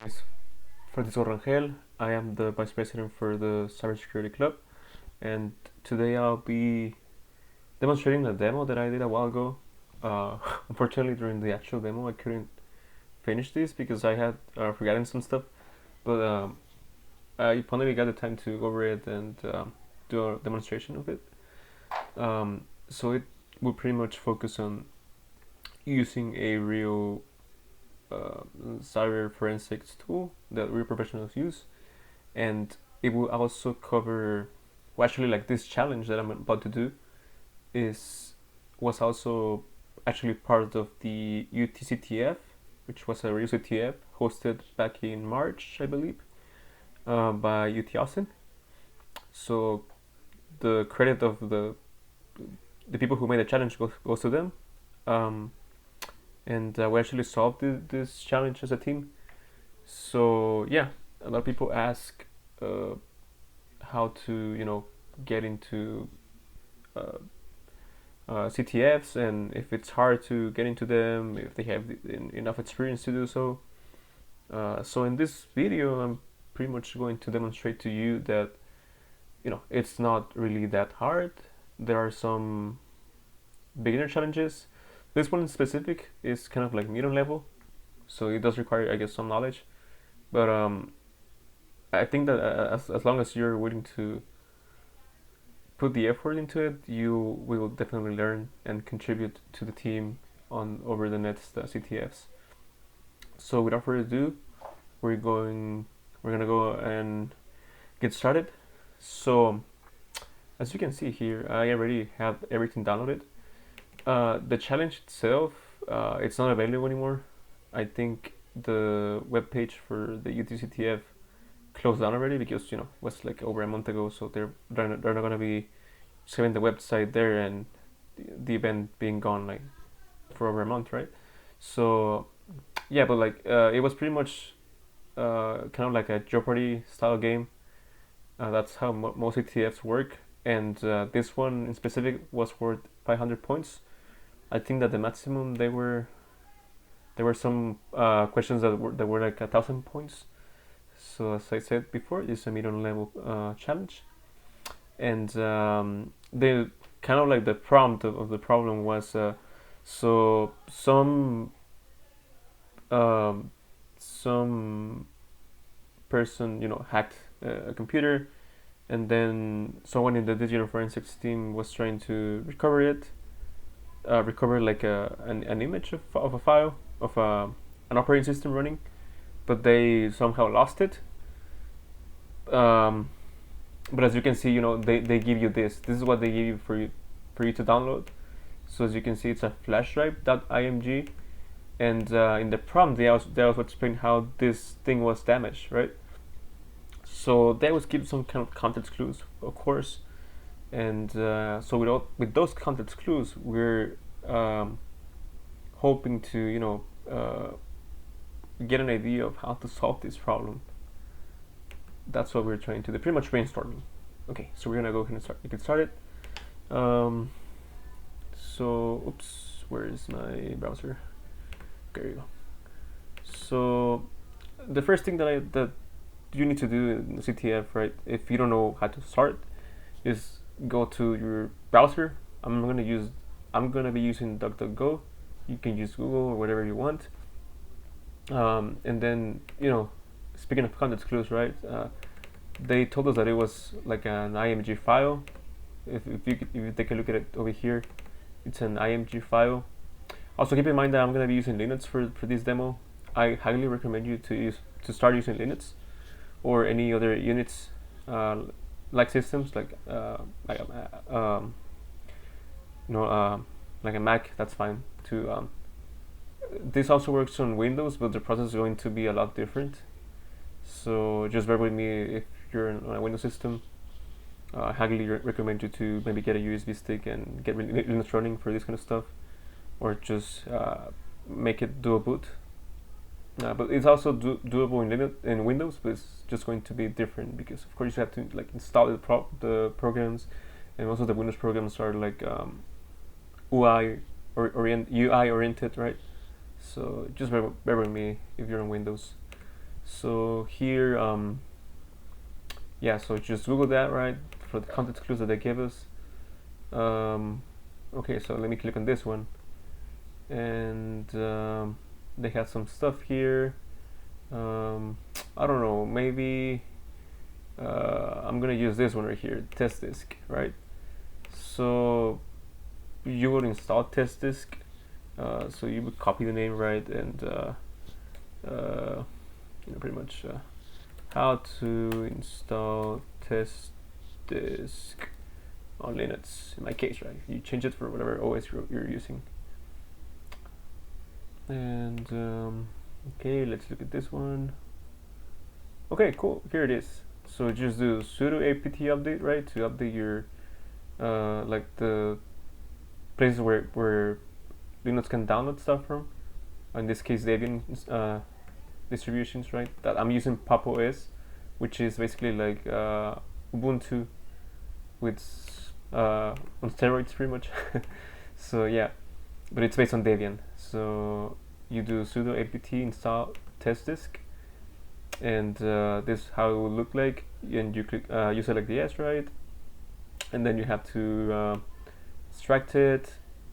is Francisco Rangel. I am the Vice President for the Cybersecurity Club, and today I'll be demonstrating a demo that I did a while ago. Unfortunately, during the actual demo, I couldn't finish this because I had forgotten some stuff, but I finally got the time to go over it and do a demonstration of it. So it will pretty much focus on using a real cyber forensics tool that real professionals use, and it will also cover, well, actually, like this challenge that I'm about to do was also actually part of the UTCTF, which was a real CTF hosted back in March, I believe, by UT Austin. So the credit of the people who made the challenge goes to them. And we actually solved this challenge as a team. So yeah, a lot of people ask how to get into CTFs, and if it's hard to get into them, if they have enough experience to do so. So in this video, I'm pretty much going to demonstrate to you that it's not really that hard. There are some beginner challenges. This one in specific is kind of like medium level, so it does require, I guess, some knowledge. But I think that as long as you're willing to put the effort into it, you will definitely learn and contribute to the team over the next CTFs. So without further ado, we're gonna go and get started. So as you can see here, I already have everything downloaded. The challenge itself, it's not available anymore. I think the web page for the UTCTF closed down already because it was like over a month ago. So they're not gonna be saving the website there and the event being gone like for over a month, right? So yeah, but like it was pretty much kind of like a Jeopardy style game. That's how most CTFs work, and this one in specific was worth 500 points. I think that the maximum there were some questions that were like 1,000 points. So as I said before, it's a medium level challenge, and the kind of like the prompt of the problem was so some person hacked a computer, and then someone in the digital forensics team was trying to recover it. Recover like an image of a file of an operating system running, but they somehow lost it. But as you can see, they give you this. This is what they give you for you to download. So as you can see, it's a flash drive .img, and in the prompt they also explain how this thing was damaged, right? So they always give some kind of context clues, of course. And so with those context clues, we're hoping to get an idea of how to solve this problem. That's what we're trying to do. Pretty much brainstorming. Okay, so we're gonna go ahead and get started. So oops, where is my browser? There you go. So the first thing that you need to do in CTF, right? If you don't know how to start, is go to your browser. I'm gonna be using DuckDuckGo. You can use Google or whatever you want. And then speaking of context clues, right? They told us that it was like an IMG file. If you take a look at it over here, it's an IMG file. Also keep in mind that I'm gonna be using Linux for this demo. I highly recommend you to start using Linux or any other Unix like systems, like like a Mac. That's fine too. This also works on Windows, but the process is going to be a lot different. So just bear with me if you're on a Windows system. I highly recommend you to maybe get a USB stick and get Linux running for this kind of stuff, or just make it do a boot. But it's also doable in Windows, but it's just going to be different because of course you have to like install the programs, and also the Windows programs are like UI oriented, right? So just bear with me if you're on Windows. So here, yeah, so just Google that, right, for the context clues that they give us. Okay, so let me click on this one, and they have some stuff here. I don't know, maybe I'm gonna use this one right here, Testdisk, right? So you would install Testdisk. So you would copy the name, right, and pretty much how to install Testdisk on Linux. In my case, right, you change it for whatever OS you're using. And okay, let's look at this one. Okay, cool. Here it is. So just do sudo apt update, right, to update your like the places where Linux can download stuff from. In this case, Debian distributions, right? That I'm using Pop! OS, which is basically like Ubuntu with on steroids, pretty much. So yeah, but it's based on Debian. So you do sudo apt install testdisk, and this is how it will look like. And you click, you select the yes, right, and then you have to extract it,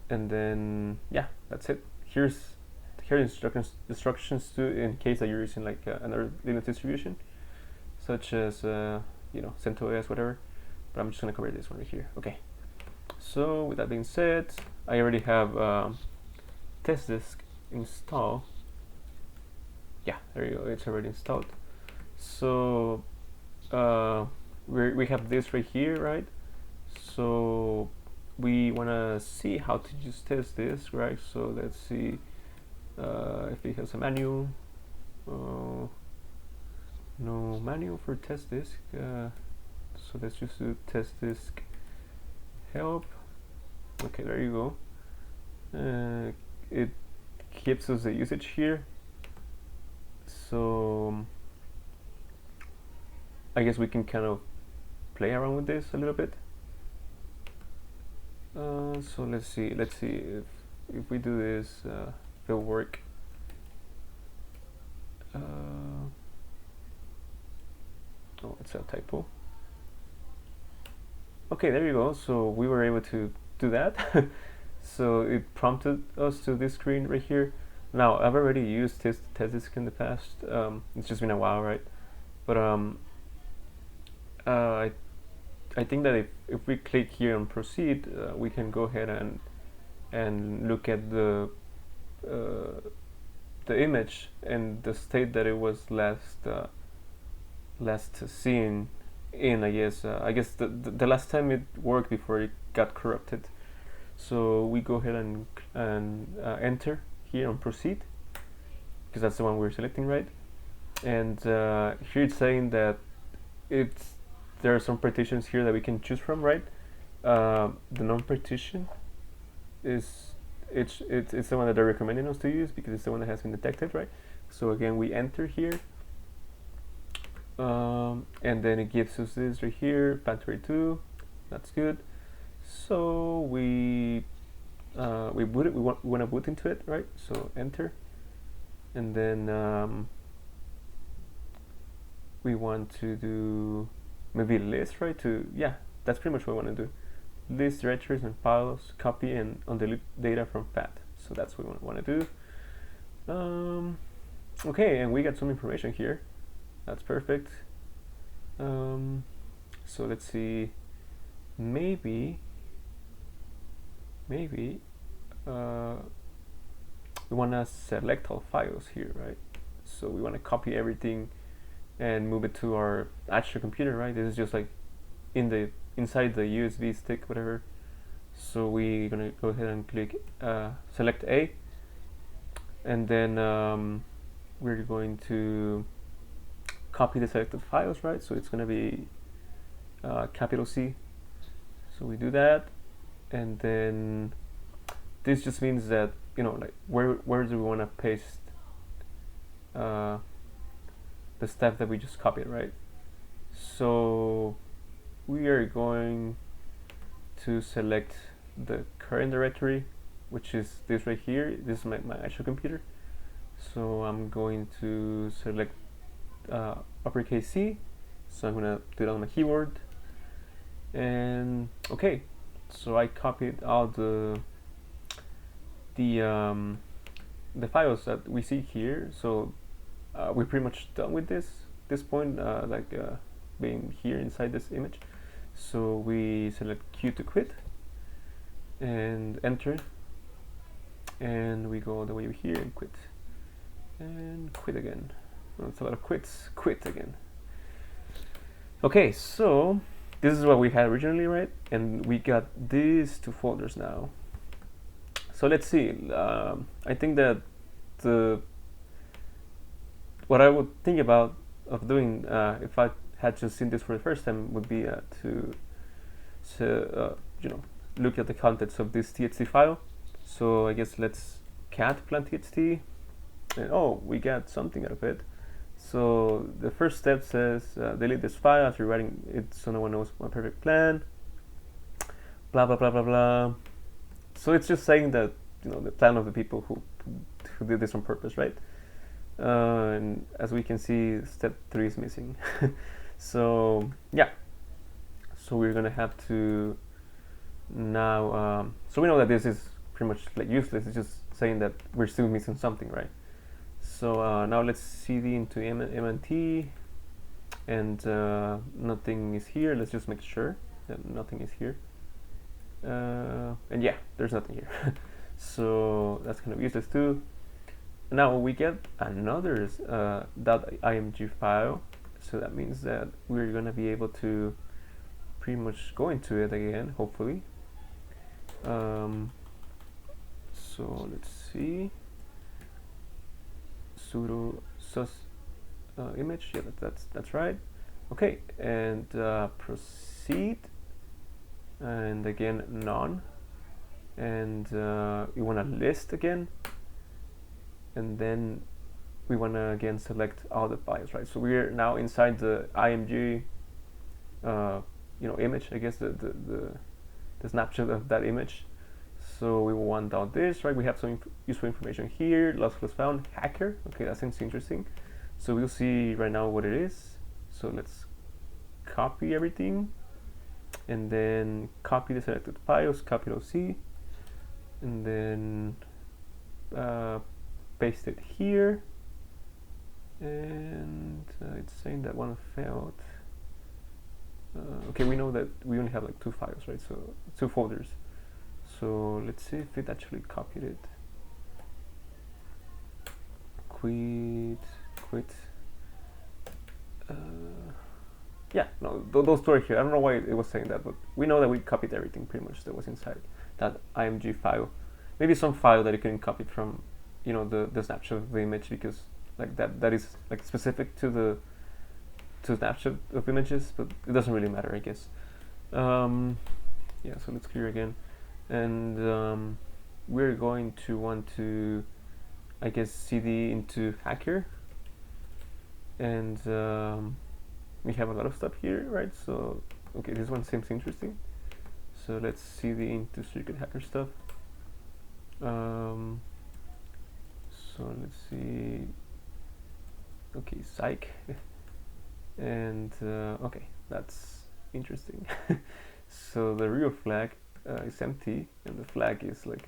and then yeah, that's it. Here instructions too, in case that you're using like another Linux distribution, such as CentOS, whatever. But I'm just gonna cover this one right here. Okay. So with that being said, I already have Testdisk installed. Yeah, there you go. It's already installed. So we have this right here, right? So we wanna see how to just test this, right? So let's see if it has a manual. No manual for Testdisk. So let's just do Testdisk help. Okay, there you go. It gives us the usage here. So I guess we can kind of play around with this a little bit. So let's see if we do this, it'll work. Oh, it's a typo. Okay, there you go. So we were able to do that. So it prompted us to this screen right here. Now I've already used Testdisk in the past. It's just been a while, right? But I think that if we click here on proceed, we can go ahead and look at the image and the state that it was last seen in. I guess the last time it worked before it got corrupted. So we go ahead and enter here on proceed, because that's the one we're selecting, right? And here it's saying that there are some partitions here that we can choose from, right? The non-partition is it's the one that they're recommending us to use because it's the one that has been detected, right? So again, we enter here, and then it gives us this right here, path32. That's good. So we boot it. We want to boot into it, right? So enter, and then we want to do maybe list, right? Yeah, that's pretty much what we want to do. List directories and files, copy and undelete data from path. So that's what we want to do. Okay, and we got some information here. That's perfect. So let's see. Maybe we want to select all files here, right? So we want to copy everything and move it to our actual computer, right? This is just like inside the USB stick, whatever. So we're gonna go ahead and click select A, and then we're going to copy the selected files, right? So it's gonna be capital C. So we do that, and then this just means that like where do we want to paste the stuff that we just copied, right? So we are going to select the current directory, which is this right here. This is my actual computer. So I'm going to select uppercase C. So I'm gonna do it on my keyboard. And okay, so I copied all the files that we see here. So we're pretty much done with this point, being here inside this image. So we select Q to quit and enter, and we go all the way over here and quit again. Well, it's a lot of quits. Quit again. Okay, so this is what we had originally, right? And we got these two folders now. So let's see. I think that what I would think about of doing if I had just seen this for the first time would be to look at the contents of this txt file. So I guess let's cat plan txt, and oh, we got something out of it. So the first step says delete this file after writing it so no one knows my perfect plan. Blah blah blah blah blah. So it's just saying that the plan of the people who did this on purpose, right? And as we can see, step 3 is missing. So yeah, so we're gonna have to now. So we know that this is pretty much like useless. It's just saying that we're still missing something, right? So now let's cd into mnt, and nothing is here. Let's just make sure that nothing is here. And yeah, there's nothing here. So that's kind of useless too. Now we get another .img file, so that means that we're gonna be able to pretty much go into it again, hopefully. So let's see, sudo sus image. Yeah, that's right. Okay, and proceed, and again none, and you want to list again, and then we want to again select all the files, right? So we're now inside the img image, I guess, the snapshot of that image. So we want all this, right? We have some useful information here. Lost was found, hacker. Okay, that seems interesting. So we'll see right now what it is. So let's copy everything, and then copy the selected files, Capital C, and then paste it here. And it's saying that one failed. Okay, we know that we only have like 2 files, right? So 2 folders. So let's see if it actually copied it. Quit. Yeah, no, those 2 are here. I don't know why it was saying that, but we know that we copied everything pretty much that was inside that img file. Maybe some file that you can copy from, the snapshot of the image, because like that is like specific to the snapshot of images, but it doesn't really matter, I guess. Yeah, so let's clear again, and we're going to want to, I guess, cd into hacker, and we have a lot of stuff here, right? So okay, this one seems interesting, so let's cd into circuit hacker stuff. So let's see. Okay, psych. And okay, that's interesting. So the real flag is empty, and the flag is like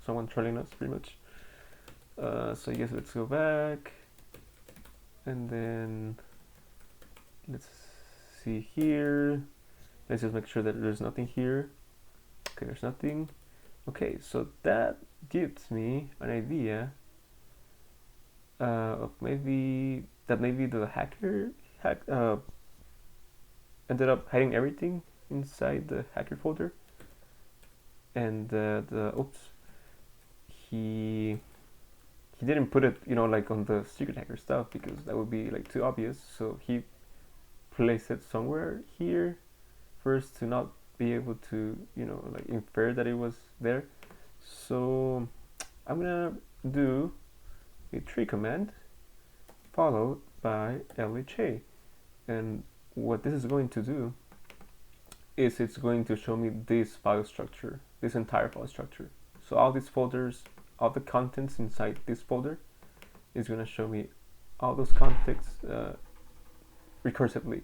someone trolling us, pretty much. So I guess let's go back, and then let's see here. Let's just make sure that there's nothing here. Okay, there's nothing. Okay, so that gives me an idea of maybe the hacker ended up hiding everything inside the hacker folder, and he didn't put it like on the secret hacker stuff, because that would be like too obvious. So he placed it somewhere here first to not be able to like infer that it was there. So I'm gonna do a tree command followed by LHA, and what this is going to do is it's going to show me this file structure, this entire file structure. So all these folders, all the contents inside this folder is going to show me all those contexts recursively.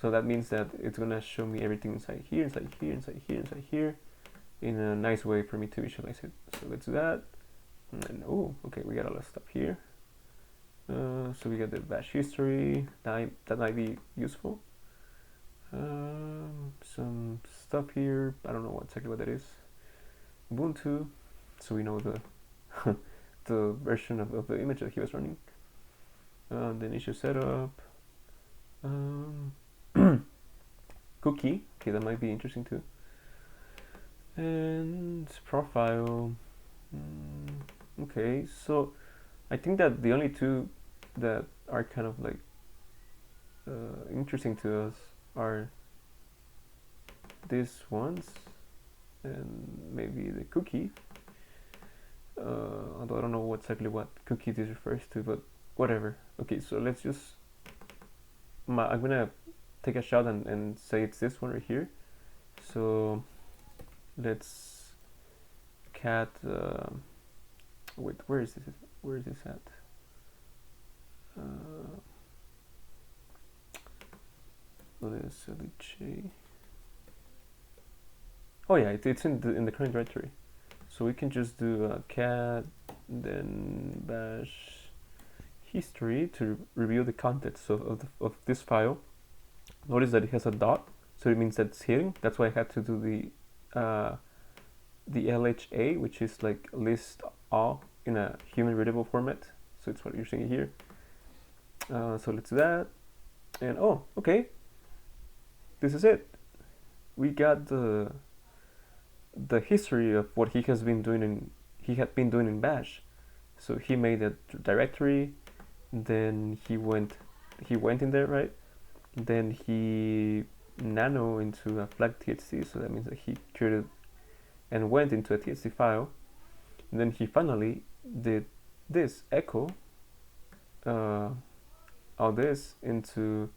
So that means that it's gonna show me everything inside here, inside here, inside here, inside here, in a nice way for me to visualize it. So let's do that. And then, oh, okay, we got all that stuff here. So we got the bash history, that might be useful. Some stuff here, I don't know exactly what that is. Ubuntu, so we know the the version of the image that he was running. Then issue setup. Cookie, okay, that might be interesting too. And profile. Okay, so I think that the only two that are kind of like interesting to us are these ones and maybe the cookie. Although I don't know exactly what cookie this refers to, but whatever. Okay, so let's just I'm gonna take a shot and say it's this one right here. So let's cat wait, where is this at? Oh yeah, it's in the current directory. So we can just do cat then bash history to review the contents of this file. Notice that it has a dot, so it means that it's hidden. That's why I had to do the LHA, which is like list all in a human readable format. So it's what you're seeing here. So let's do that. And oh, okay, this is it. We got the history of what he had been doing in bash. So he made a directory, then he went in there, right? Then he nano into a flag txt, so that means that he created and went into a txt file, and then he finally did this echo all this into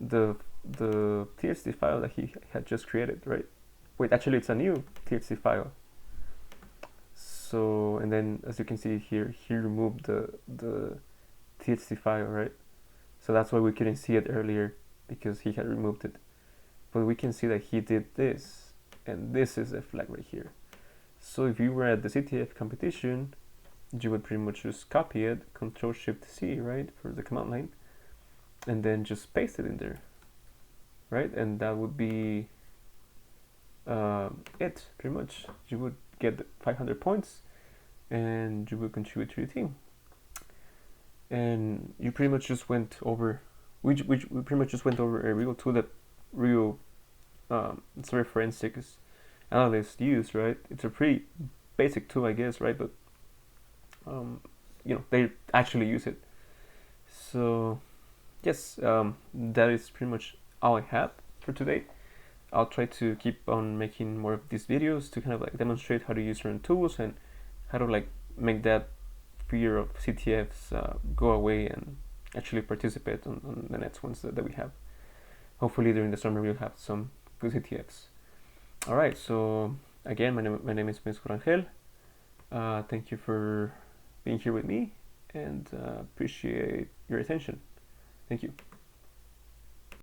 the txt file that he had just created, right? Wait, actually it's a new txt file. So, and then as you can see here, he removed the txt file, right? So that's why we couldn't see it earlier, because he had removed it. But we can see that he did this, and this is a flag right here. So if you were at the CTF competition, you would pretty much just copy it, Control-Shift-C, right, for the command line, and then just paste it in there, right? And that would be it, pretty much. You would get 500 points, and you would contribute to your team. And you pretty much just went over, we pretty much just went over a real tool that real sorry, forensic analysts use, right? It's a pretty basic tool, I guess, right? But you know, they actually use it. So yes, that is pretty much all I have for today. I'll try to keep on making more of these videos to kind of like demonstrate how to use certain tools and how to like make that fear of CTFs go away and actually participate on the next ones that we have. Hopefully during the summer we'll have some good CTFs. Alright, so again, my name is Mr. Angel. Thank you for being here with me, and appreciate your attention. Thank you.